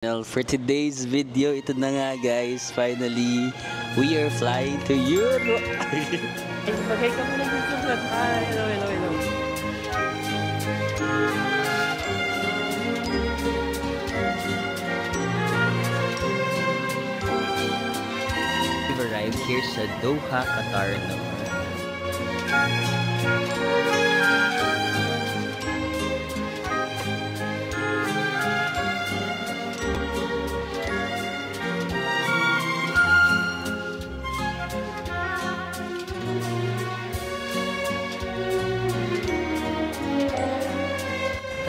Well, for today's video, ito na nga guys, finally, we are flying to Europe! Bagay ka muna dito sa hello. We've arrived here sa Doha, Qatar naman.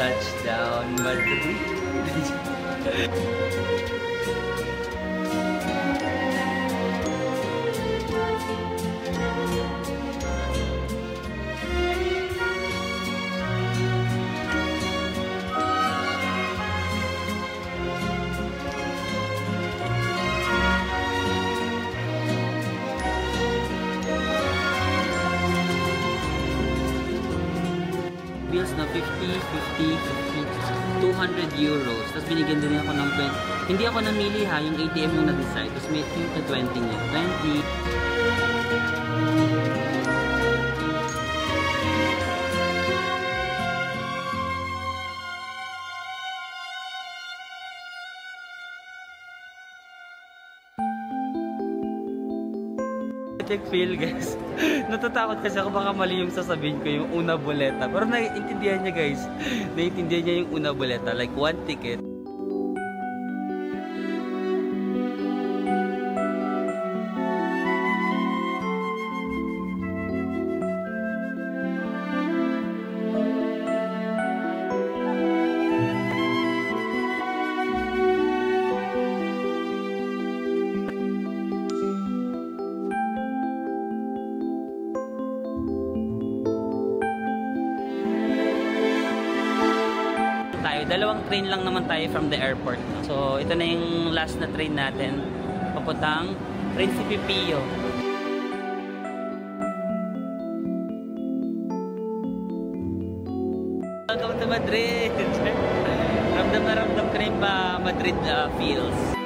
Touchdown Madrid. Bills na 50, 200 euros. Tapos binigyan din ako ng 20. Hindi ako namili ha, yung ATM yung nag-decide. Tapos may 20 niya. 20. Check feel guys. Natatakot kasi ako baka mali yung sasabihin ko yung una boleta. Pero naiintindihan niya guys. Naiintindihan niya yung una boleta. Like 1 ticket. Dalawang train lang naman tayo from the airport. So, ito na yung last na train natin. Papuntang Principe Pio. Welcome to Madrid! Ramdam na ramdam ko na yung Madrid feels.